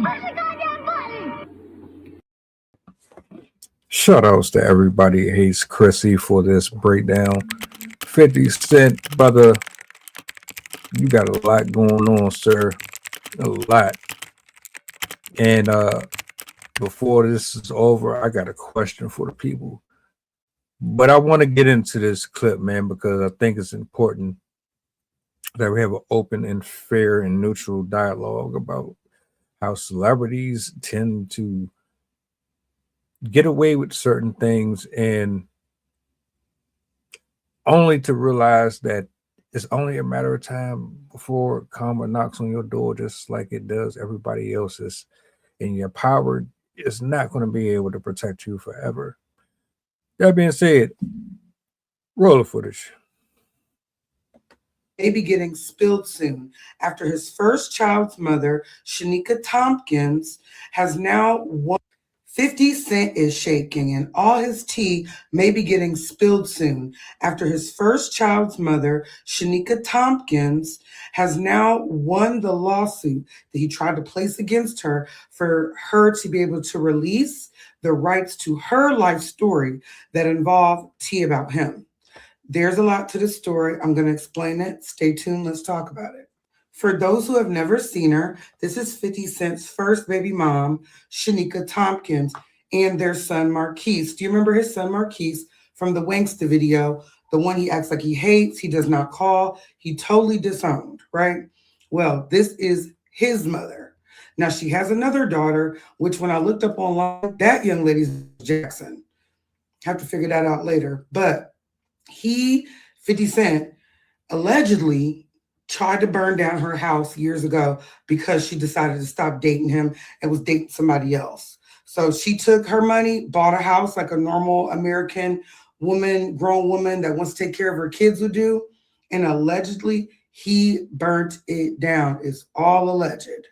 button. Press the goddamn button. Shout outs to everybody. Hates Chrissy for this breakdown. 50 Cent, brother, you got a lot going on, sir. A lot. And before this is over, I got a question for the people. But I want to get into this clip, man, because I think it's important that we have an open and fair and neutral dialogue about how celebrities tend to get away with certain things and only to realize that it's only a matter of time before karma knocks on your door, just like it does everybody else's. And your power is not going to be able to protect you forever. That being said, roll the footage. May be getting spilled soon after his first child's mother, Shanika Tompkins, has now won. 50 Cent is shaking and all his tea may be getting spilled soon after his first child's mother, Shanika Tompkins, has now won the lawsuit that he tried to place against her for her to be able to release the rights to her life story that involved tea about him. There's a lot to the story. I'm going to explain it. Stay tuned. Let's talk about it. For those who have never seen her, this is 50 Cent's first baby mom, Shanika Tompkins, and their son, Marquise. Do you remember his son, Marquise, from the Wanksta video? The one he acts like he hates, he does not call, he totally disowned, right? Well, this is his mother. Now, she has another daughter, which when I looked up online, that young lady's Jackson. Have to figure that out later. But 50 Cent, allegedly tried to burn down her house years ago because she decided to stop dating him and was dating somebody else. So she took her money, bought a house like a normal American woman, grown woman that wants to take care of her kids would do. And allegedly, he burnt it down. It's all alleged.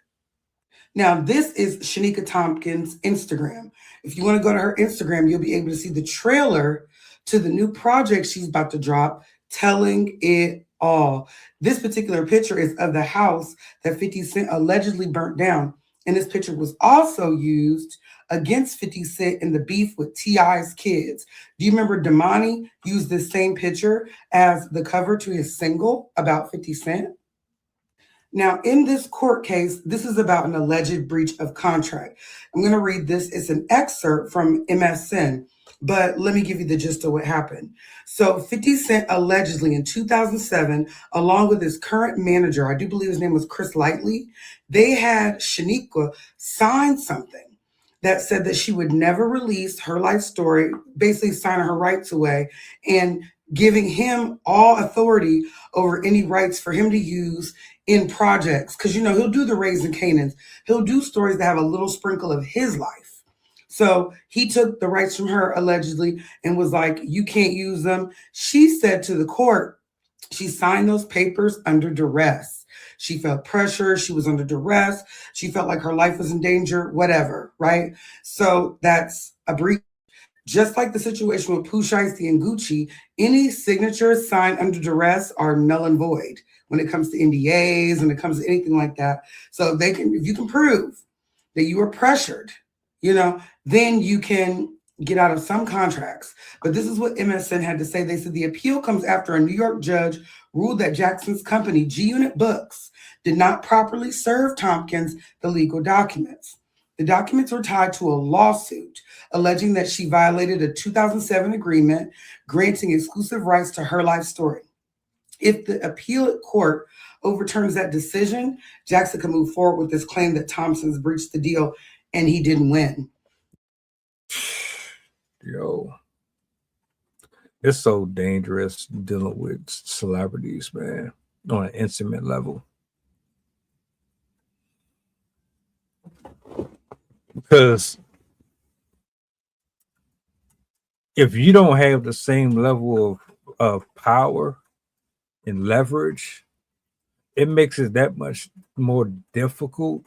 Now, this is Shanika Tompkins' Instagram. If you want to go to her Instagram, you'll be able to see the trailer to the new project she's about to drop, Telling It All. This particular picture is of the house that 50 Cent allegedly burnt down. And this picture was also used against 50 Cent in the beef with T.I.'s kids. Do you remember Damani used this same picture as the cover to his single about 50 Cent? Now, in this court case, this is about an alleged breach of contract. I'm going to read this. It's an excerpt from MSN, but let me give you the gist of what happened. So 50 Cent allegedly in 2007, along with his current manager, I do believe his name was Chris Lightly, they had Shanika sign something that said that she would never release her life story, basically signing her rights away and giving him all authority over any rights for him to use in projects. Because, he'll do the Raising Canaans. He'll do stories that have a little sprinkle of his life. So he took the rights from her allegedly and was like, you can't use them. She said to the court, she signed those papers under duress. She felt pressure. She was under duress. She felt like her life was in danger, whatever, right? So that's a breach. Just like the situation with Pooh Shiesty and Gucci, any signatures signed under duress are null and void when it comes to NDAs and it comes to anything like that. So if you can prove that you were pressured, then you can get out of some contracts. But this is what MSN had to say. They said the appeal comes after a New York judge ruled that Jackson's company, G-Unit Books, did not properly serve Tompkins the legal documents. The documents were tied to a lawsuit alleging that she violated a 2007 agreement granting exclusive rights to her life story. If the appellate court overturns that decision, Jackson can move forward with this claim that Thompson's breached the deal and he didn't win. Yo, it's so dangerous dealing with celebrities, man, on an intimate level. Because if you don't have the same level of power and leverage, it makes it that much more difficult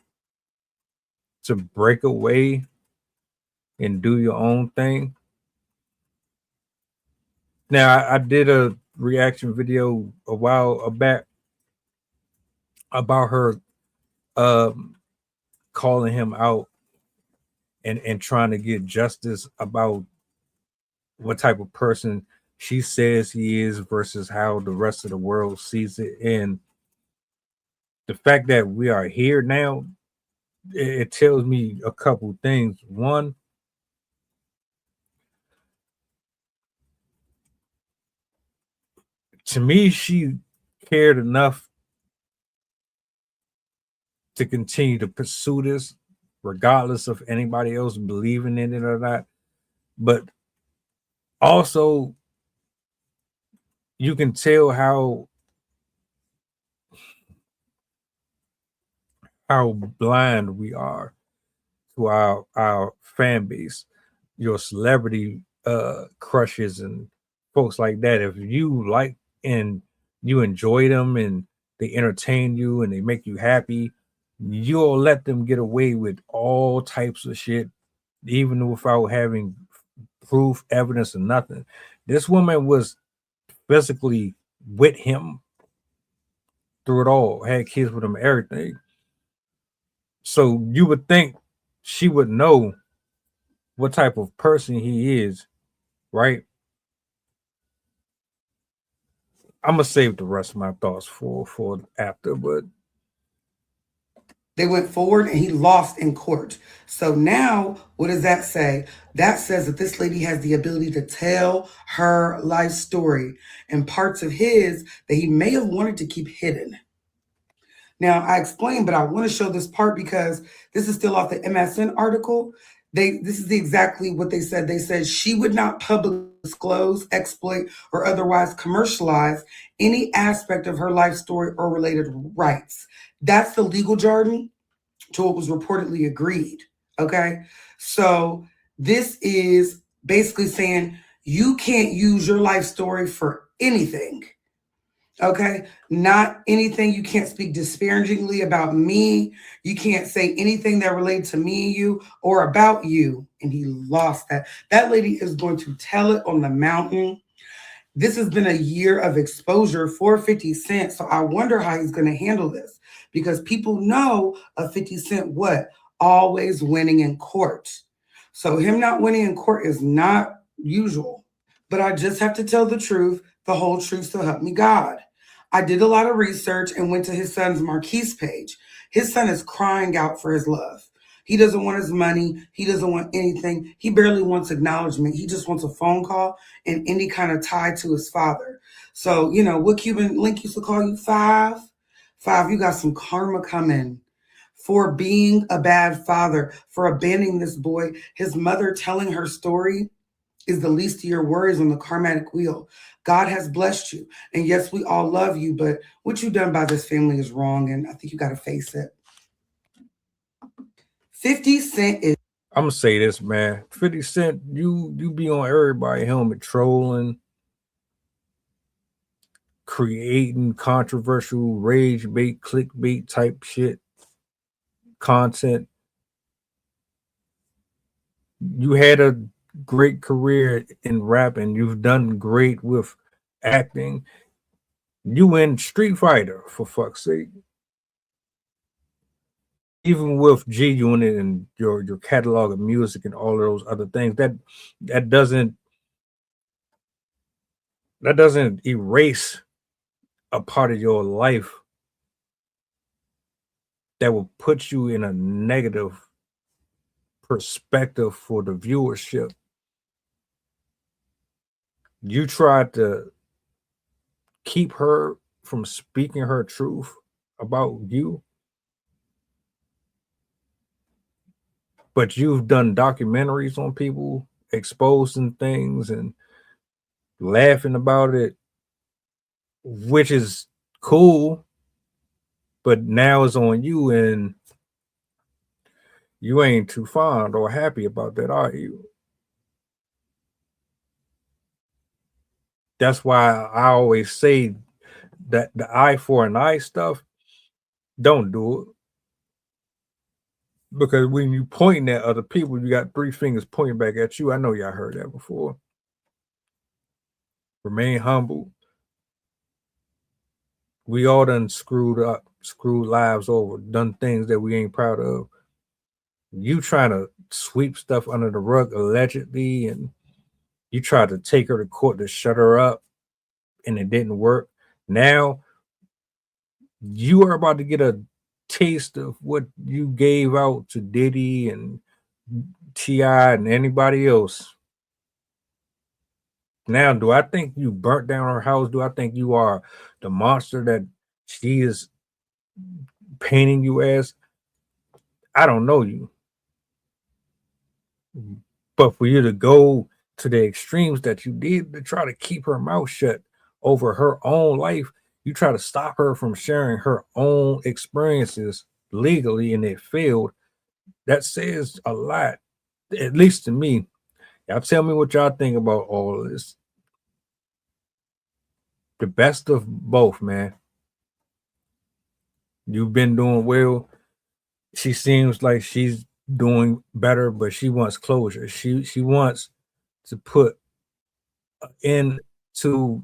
to break away and do your own thing. Now, I did a reaction video a while back about her calling him out and trying to get justice about what type of person she says he is versus how the rest of the world sees it. And the fact that we are here now, it tells me a couple things. One, to me, she cared enough to continue to pursue this, regardless of anybody else believing in it or not. But also, you can tell how blind we are to our fan base, your celebrity crushes and folks like that. If you like and you enjoy them and they entertain you and they make you happy, you'll let them get away with all types of shit, even without having proof, evidence, or nothing. This woman was physically with him through it all, had kids with him, everything. So you would think she would know what type of person he is, right? I'm gonna save the rest of my thoughts for after, but They went forward and he lost in court. So now, what does that say? That says that this lady has the ability to tell her life story and parts of his that he may have wanted to keep hidden. Now, I explained, but I want to show this part because this is still off the MSN article. This is exactly what they said. They said she would not publicly disclose, exploit, or otherwise commercialize any aspect of her life story or related rights. That's the legal jargon to what was reportedly agreed. Okay. So this is basically saying you can't use your life story for anything. Okay. Not anything. You can't speak disparagingly about me. You can't say anything that relates to me and you or about you. And he lost that. That lady is going to tell it on the mountain. This has been a year of exposure for 50 Cent. So I wonder how he's going to handle this because people know of 50 Cent what? Always winning in court. So him not winning in court is not usual. But I just have to tell the truth, the whole truth, so help me God. I did a lot of research and went to his son's Marquise page. His son is crying out for his love. He doesn't want his money. He doesn't want anything. He barely wants acknowledgement. He just wants a phone call and any kind of tie to his father. So, what Cuban Link used to call you? Five? Five, you got some karma coming for being a bad father, for abandoning this boy. His mother telling her story is the least of your worries on the karmatic wheel. God has blessed you. And yes, we all love you, but what you done by this family is wrong. And I think you got to face it. 50 Cent is. I'm gonna say this, man. 50 Cent, you be on everybody helmet trolling, creating controversial rage bait, clickbait type shit, content. You had a great career in rap and you've done great with acting. You in Street Fighter, for fuck's sake. Even with G Unit and your catalog of music and all of those other things, that doesn't erase a part of your life that will put you in a negative perspective for the viewership. You tried to keep her from speaking her truth about you, but you've done documentaries on people exposing things and laughing about it, which is cool, but now it's on you and you ain't too fond or happy about that, are you? That's why I always say that the eye for an eye stuff, don't do it. Because when you pointing at other people, you got three fingers pointing back at you. I know y'all heard that before. Remain humble. We all done screwed lives over, done things that we ain't proud of. You trying to sweep stuff under the rug allegedly, and you tried to take her to court to shut her up, and it didn't work. Now you are about to get a taste of what you gave out to Diddy and T.I. and anybody else. Now, do I think you burnt down her house? Do I think you are the monster that she is painting you as? I don't know you. But for you to go to the extremes that you did to try to keep her mouth shut over her own life, you try to stop her from sharing her own experiences legally and it failed. That says a lot, at least to me. Y'all tell me what y'all think about all of this. The best of both, man. You've been doing well. She seems like she's doing better, but she wants closure. She wants to put into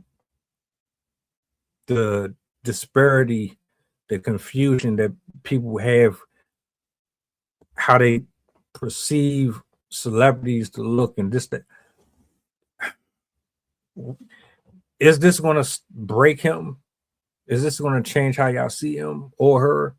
the disparity, the confusion that people have, how they perceive celebrities to look, and this that. Is this going to break him? Is this going to change how y'all see him or her?